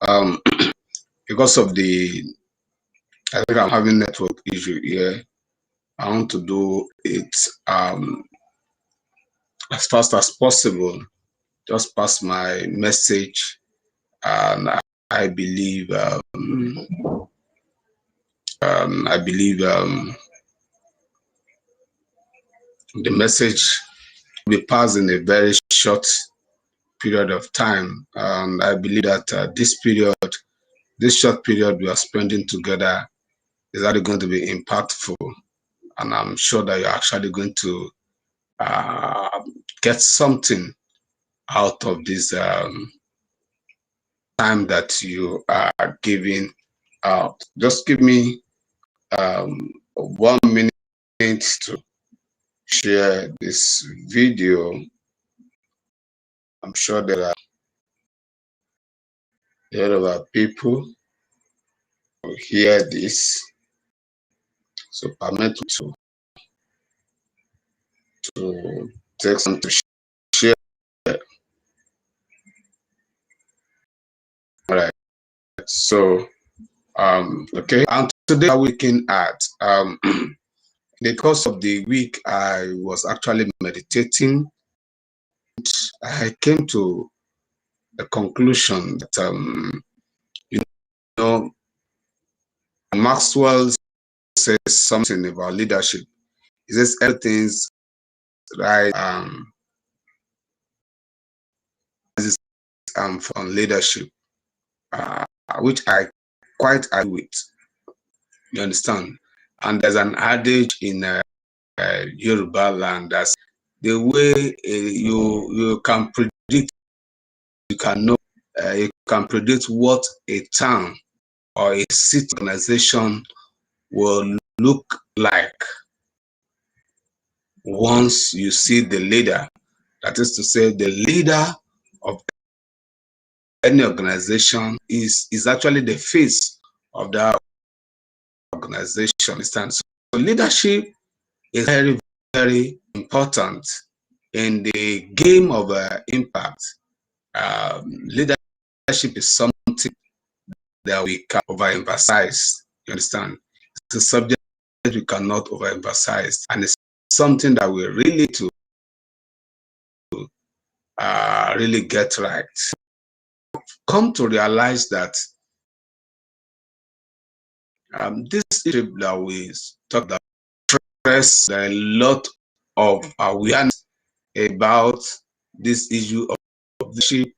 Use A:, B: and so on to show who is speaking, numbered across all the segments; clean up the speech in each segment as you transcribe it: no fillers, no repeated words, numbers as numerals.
A: Um, because of I think I'm having network issue here. I want to do it as fast as possible. Just pass my message, and I believe the message will be passed in a very short period of time. And I believe that this short period we are spending together is actually going to be impactful. And I'm sure that you're actually going to get something out of this time that you are giving out. Just give me 1 minute to share this video. I'm sure there are a lot of our people who hear this. So permit me to take some to share. All right. So okay. And today we're looking at in the course of the week I was actually meditating. I came to the conclusion that you know, Maxwell says something about leadership. He says everything's right on leadership, which I quite agree with. You understand? And there's an adage in Yoruba land that's the way you can predict, you can know, you can predict what a town or a city organization will look like once you see the leader. That is to say, the leader of any organization is actually the face of the organization. So leadership is very, very important in the game of impact. Leadership is something that we can overemphasize. You understand? It's a subject that we cannot overemphasize, and it's something that we really to really get right. Come to realize that this issue that we talked about, stress a lot of awareness about this issue of leadership,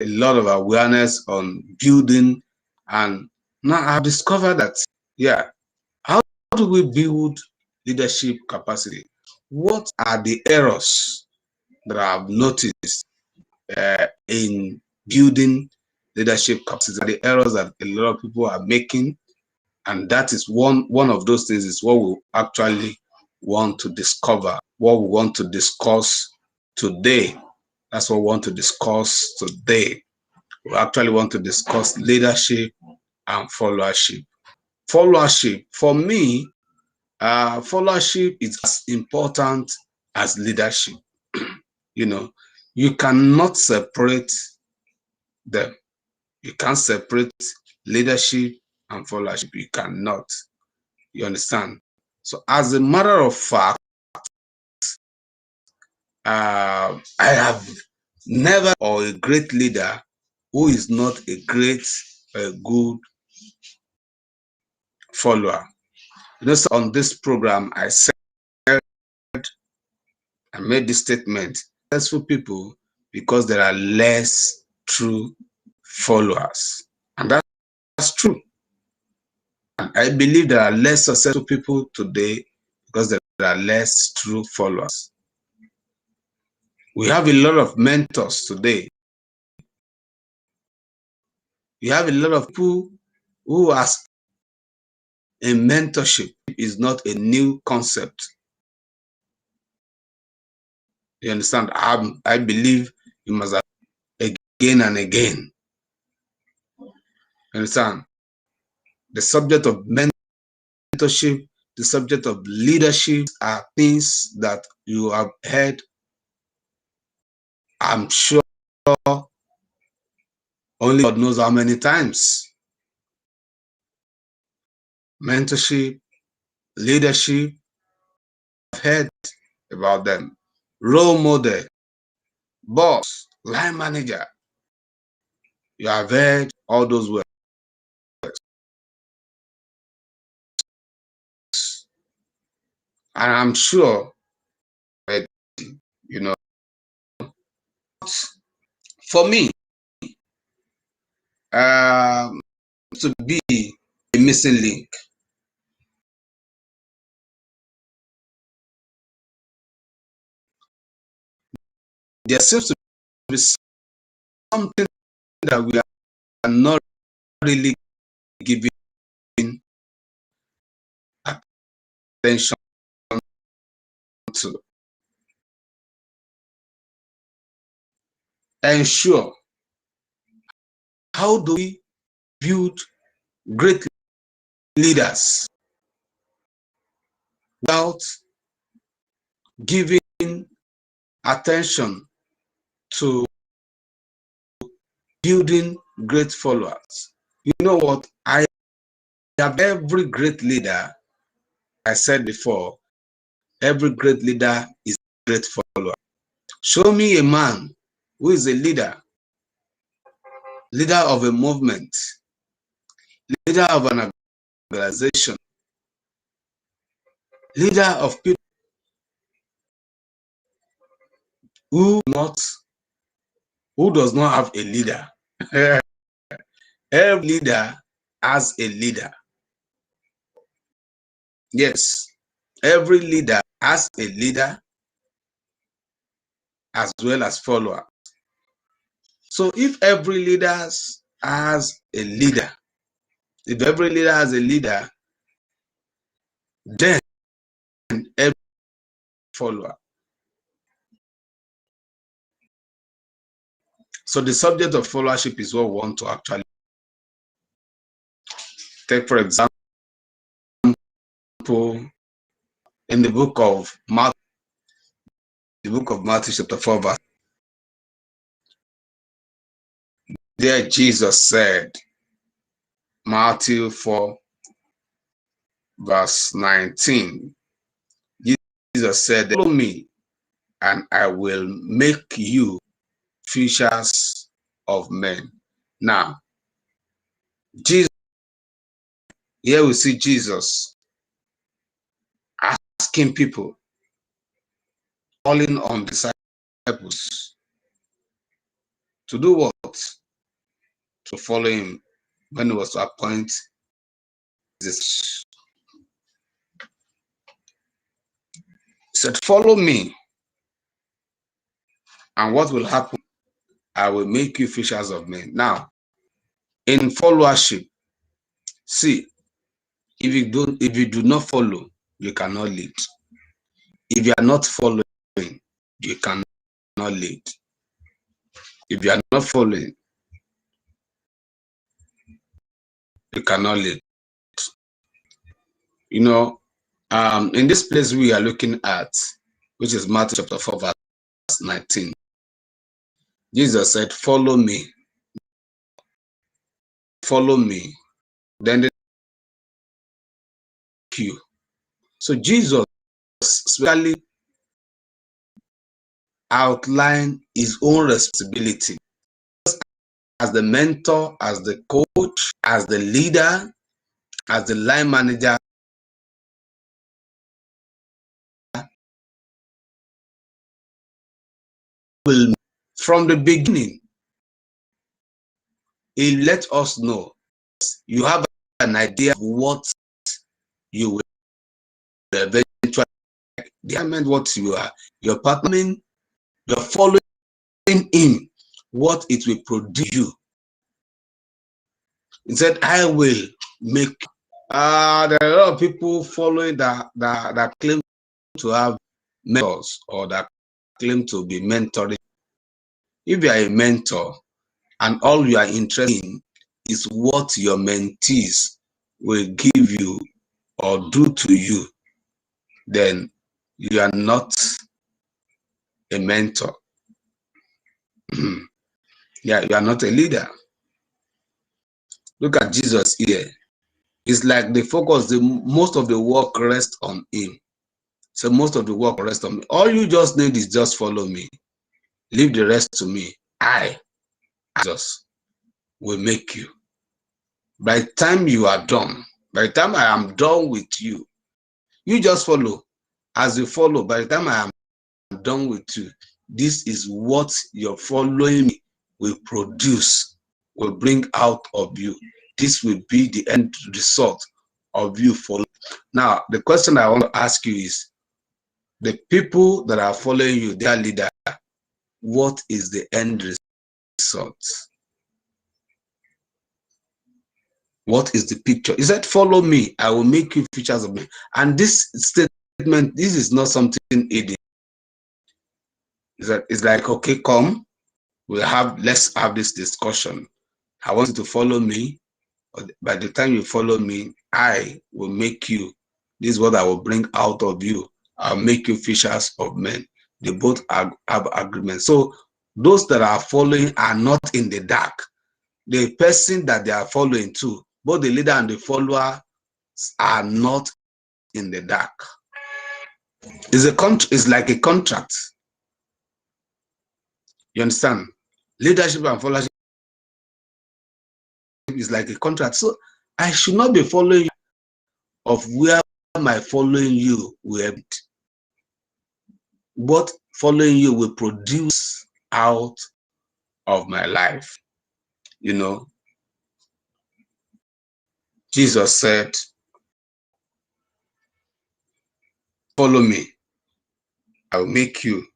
A: a lot of awareness on building. And now I've discovered that, yeah, how do we build leadership capacity? What are the errors that I've noticed in building leadership capacity? The errors that a lot of people are making, and that is one of those things is what we actually want to discover, what we want to discuss today. That's what we want to discuss today. We actually want to discuss leadership and followership. Followership, for me, followership is as important as leadership. You know, you cannot separate them. You can't separate leadership and followership. You cannot. You understand? So as a matter of fact, I have never or a great leader who is not a great, good follower. You know, so on this program, I made this statement: successful people because there are less true followers, and that's true. And I believe there are less successful people today because there are less true followers. We have a lot of mentors today. We have a lot of people who ask, and mentorship is not a new concept. You understand? I believe you must have again and again. You understand? The subject of mentorship, the subject of leadership are things that you have heard, I'm sure, Only God knows how many times. Mentorship, leadership, I've heard about them. Role model, boss, line manager. You have heard all those words. And I'm sure, you know, for me, to be a missing link. There seems to be something that we are not really giving attention to. Ensure, how do we build great leaders without giving attention to building great followers? You know what? I have every great leader, I said before, every great leader is a great follower. Show me a man who is a leader of a movement, leader of an organization, leader of people who does not have a leader. Every leader has a leader. Yes, every leader has a leader as well as follower. So if every leader has a leader, if every leader has a leader, then every follower. So the subject of followership is what we want to actually take. For example, in the book of Matthew chapter 4 verse, there Jesus said, Matthew 4 verse 19, Jesus said, follow me and I will make you fishers of men. Now, Jesus, here we see Jesus asking people, calling on disciples to do what? To follow him when he was to appoint this. He said, follow me, and what will happen? I will make you fishers of men. Now, in followership, see, if you do not follow, you cannot lead. If you are not following, you cannot lead. If you are not following, you cannot lead. You know, in this place we are looking at, which is Matthew chapter 4 verse 19, Jesus said, follow me, then they you. So Jesus specially outlined his own responsibility as the mentor, as the coach, as the leader, as the line manager. From the beginning, he let us know you have an idea of what you will eventually like. What you are, you're partnering, you're following him, what it will produce you. He said, I will make. There are a lot of people following that claim to have mentors or that claim to be mentoring. If you are a mentor and all you are interested in is what your mentees will give you or do to you, then you are not a mentor. Yeah, you are not a leader. Look at Jesus here. It's like the focus, most of the work rests on him. So most of the work rests on me. All you just need is just follow me. Leave the rest to me. I, Jesus, will make you. By the time you are done, by the time I am done with you, you just follow. As you follow, by the time I am done with you, this is what your following me will produce, will bring out of you. This will be the end result of you following. Now, the question I want to ask you is, the people that are following you, their leader, what is the end result? What is the picture? He said, follow me, I will make you features of me. And this statement, this is not something hidden. It's like, okay, come, let's have this discussion. I want you to follow me. By the time you follow me, I will make you. This is what I will bring out of you. I'll make you fishers of men. They both have agreement. So those that are following are not in the dark. The person that they are following too, both the leader and the follower are not in the dark. It's like a contract. You understand? Leadership and followership is like a contract. So I should not be following you of where my following you will end. What following you will produce out of my life. You know, Jesus said, follow me, I will make you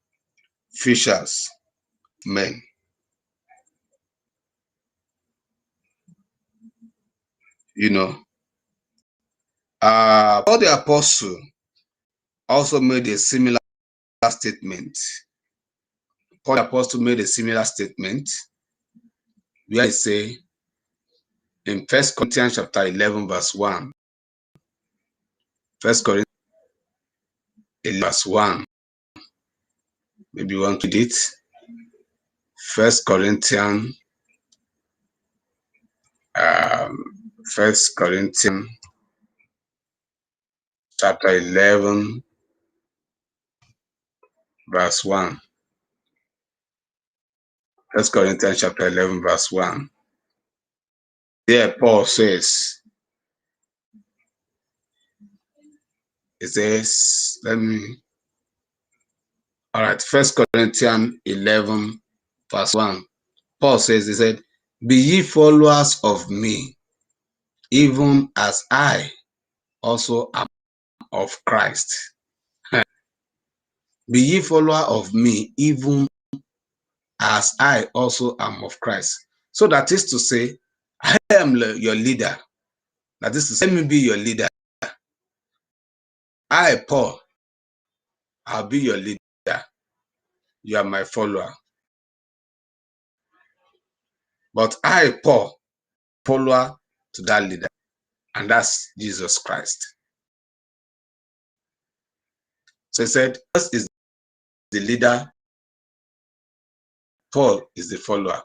A: fishers, men. You know, Paul the Apostle also made a similar statement. Paul the Apostle made a similar statement where he say in 1 Corinthians chapter 11 verse 1, 1 Corinthians 11 verse 1, maybe you want to read it. 1 Corinthians 1 Corinthians chapter 11 verse 1. 1 Corinthians chapter 11 verse 1. There Paul says, it says, all right, 1 Corinthians 11 verse 1. Paul says, he said, be ye followers of me, even as I also am of Christ. Be ye follower of me, even as I also am of Christ. So that is to say, I am your leader. That is to say, let me be your leader. I, Paul, I'll be your leader. You are my follower. But I, Paul, follower to that leader. And that's Jesus Christ. So he said, Jesus is the leader, Paul is the follower.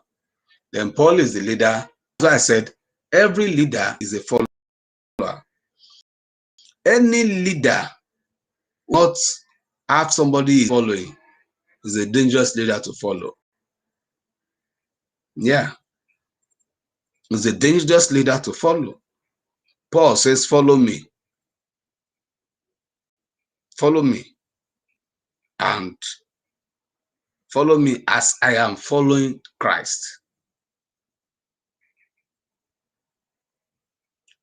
A: Then Paul is the leader. So I said, every leader is a follower. Any leader not have somebody following is a dangerous leader to follow. Yeah. It's a dangerous leader to follow. Paul says, follow me. Follow me. And follow me as I am following Christ.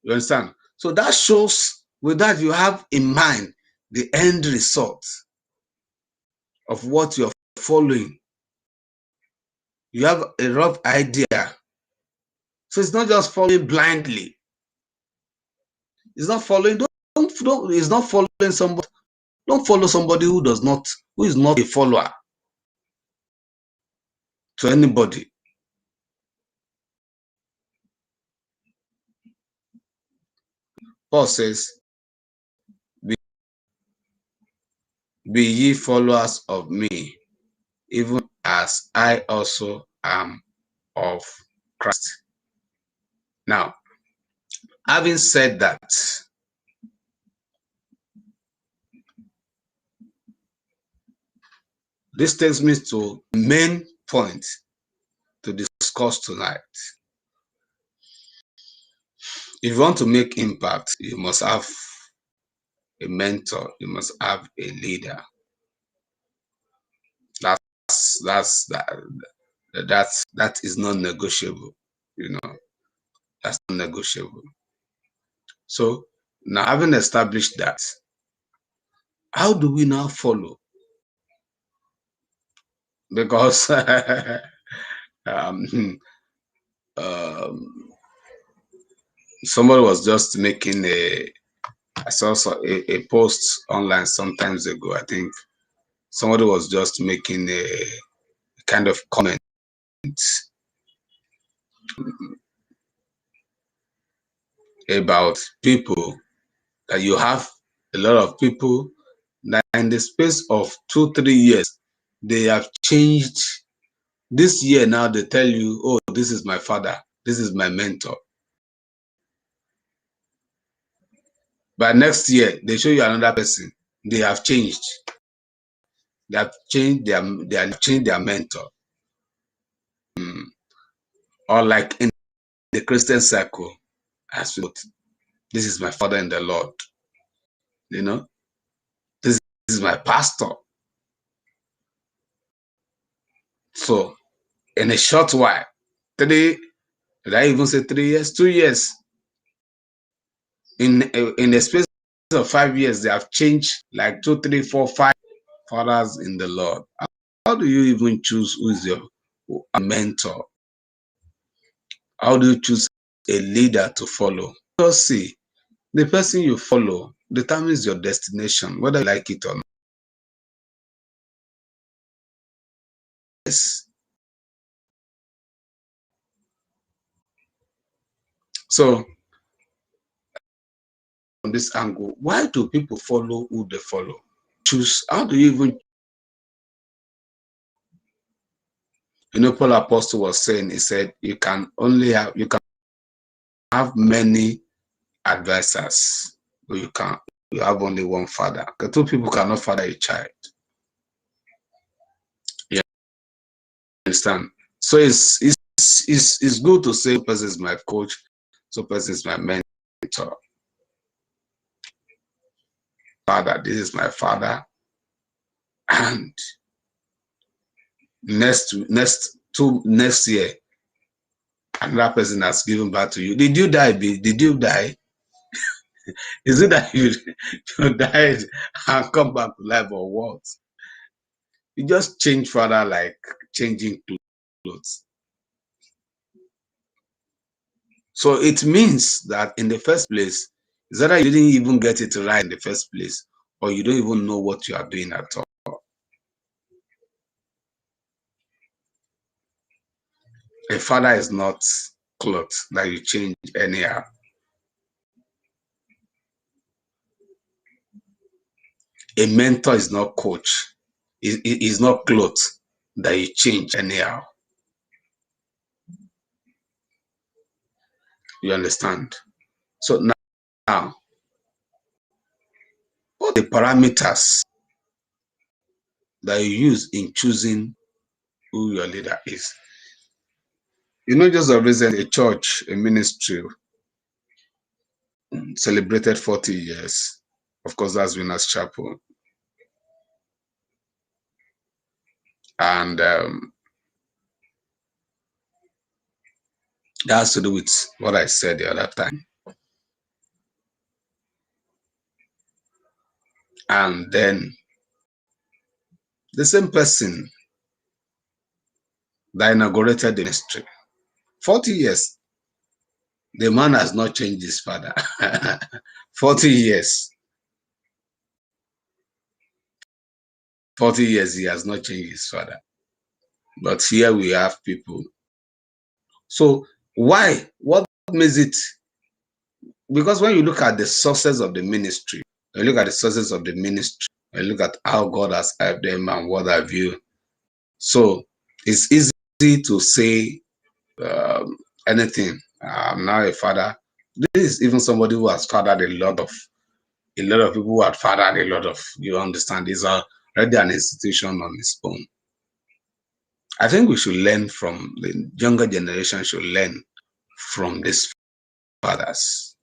A: You understand? So that shows with that you have in mind the end result of what you're following. You have a rough idea. So it's not just following blindly. It's not following, it's not following somebody. Don't follow somebody who is not a follower to anybody. Paul says, be ye followers of me, even as I also am of Christ. Now, Having said that, this takes me to the main point to discuss tonight. If you want to make impact, you must have a mentor, you must have a leader. That is not negotiable, that's not negotiable. So now, having established that, how do we now follow? Because somebody was just making I saw a post online sometimes ago. I think somebody was just making a kind of comment about people, that you have a lot of people that in the space of 2-3 years, they have changed. This year now they tell you, oh, this is my father, this is my mentor. But next year they show you another person, they have changed. They have changed their mentor. Or like in the Christian circle, as well, this is my father in the Lord. This is my pastor. So in a short while, did I even say 3 years? 2 years. In a space of 5 years, they have changed like 2, 3, 4, 5 fathers in the Lord. How do you even choose who is your mentor? How do you choose a leader to follow? Because see, the person you follow determines your destination, whether you like it or not. Yes. So, from this angle, why do people follow who they follow? Choose. How do you even? Paul Apostle was saying, he said, you can have many advisors, but you have only one father. The two people cannot father a child. You understand? So it's good to say, person is my coach, so person is my mentor. Father, this is my father. And next year, another person has given back to you. Did you die? Did you die? Is it that you died and come back to life, or what? You just change father like changing clothes. So it means that in the first place, is either you didn't even get it right in the first place, or you don't even know what you are doing at all. A father is not clothes that you change anyhow. A mentor is not coach. It is not clothes that you change anyhow. You understand? So now, what are the parameters that you use in choosing who your leader is? Just recently, a church, a ministry celebrated 40 years. Of course, that's Winners Chapel. And that has to do with what I said the other time. And then the same person that inaugurated the ministry, 40 years, the man has not changed his father. 40 years. 40 years, he has not changed his father. But here we have people. So why? What makes it? Because when you look at the sources of the ministry, you look at the sources of the ministry, you look at how God has helped them and what have you. So it's easy to say anything. I'm now a father, This is even somebody who has fathered a lot of people who had fathered a lot of, you understand, is already an institution on its own. I think we should learn from the younger generation, should learn from these fathers.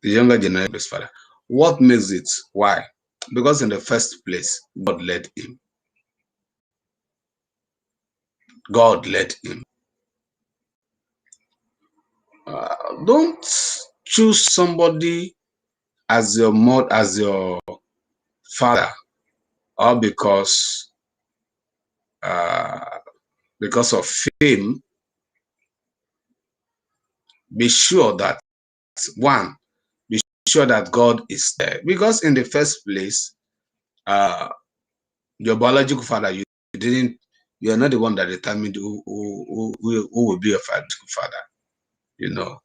A: The younger generation, this father. What makes it? Why? Because in the first place, God led him. God led him. Don't choose somebody as your mother, as your father, or because of fame. Be sure that one, be sure that God is there. Because in the first place, your biological father, you are not the one that determined who will be your biological father. You know.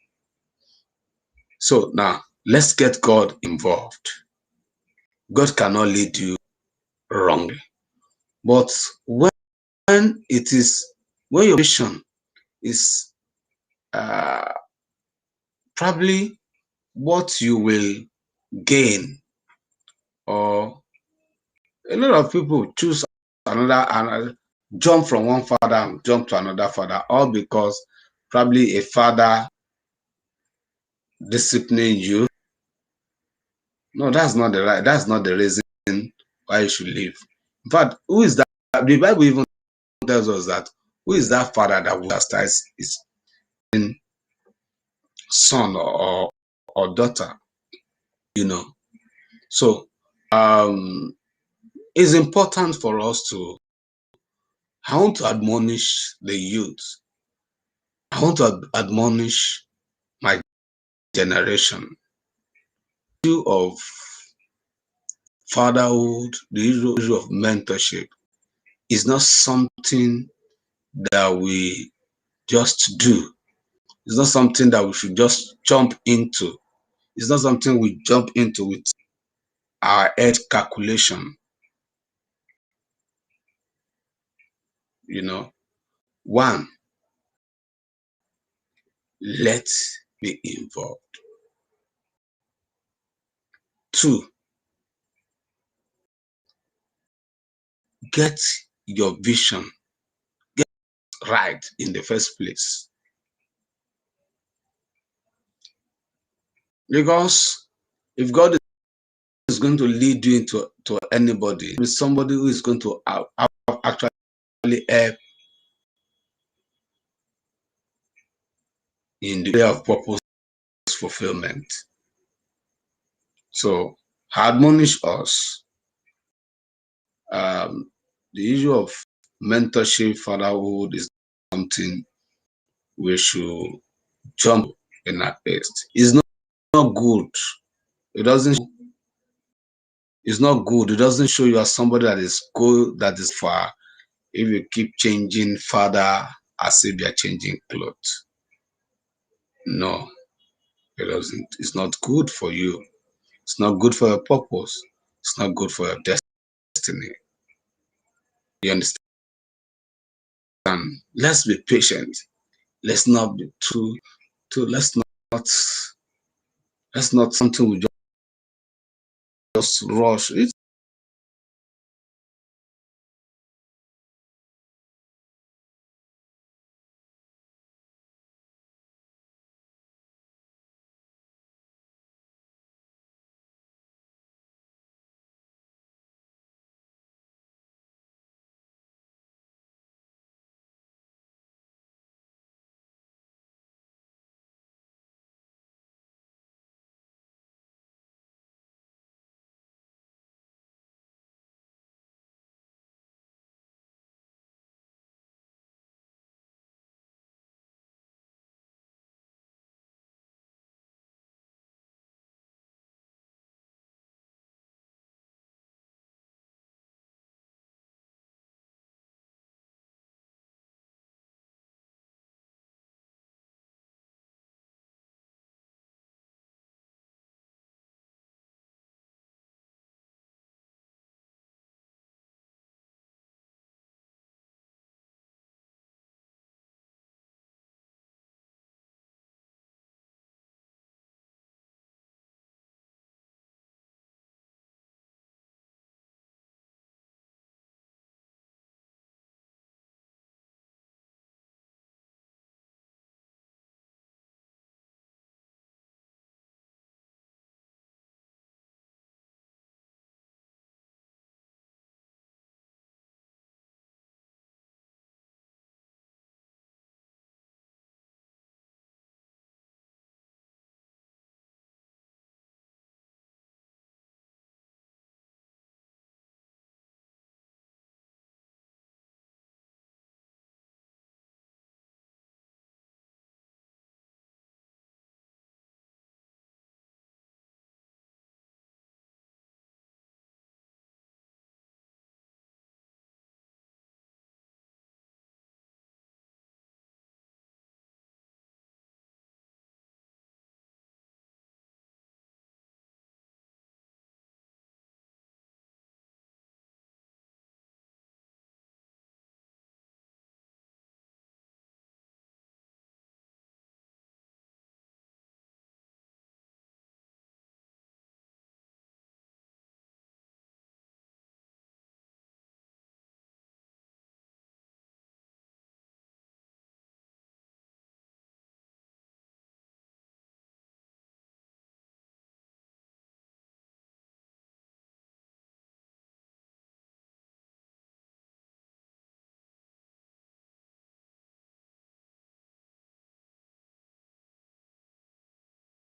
A: So now let's get God involved. God cannot lead you wrongly. But when when your vision is probably what you will gain, or a lot of people choose another, jump from one father and jump to another father, all because probably a father disciplining you. No, that's not the reason why you should live. In fact, who is that? The Bible even tells us that who is that father that will chastise his son or daughter, you know. So it's important for us to, I want to admonish the youth. I want to admonish my generation. The issue of fatherhood, the issue of mentorship is not something that we just do. It's not something that we should just jump into. It's not something we jump into with our head calculation. You know, one, let's be involved. Two, get your vision right in the first place. Because if God is going to lead you into to anybody, with somebody who is going to actually help in the area of purpose fulfillment. So admonish us. The issue of mentorship, fatherhood is something we should jump in our best. It's not good. It doesn't. It's not good. It doesn't show you as somebody that is good, that is far. If you keep changing father as if you're changing clothes. No, it doesn't. It's not good for you. It's not good for your purpose. It's not good for your destiny. You understand? Let's be patient. Let's not be too let's not something we just rush.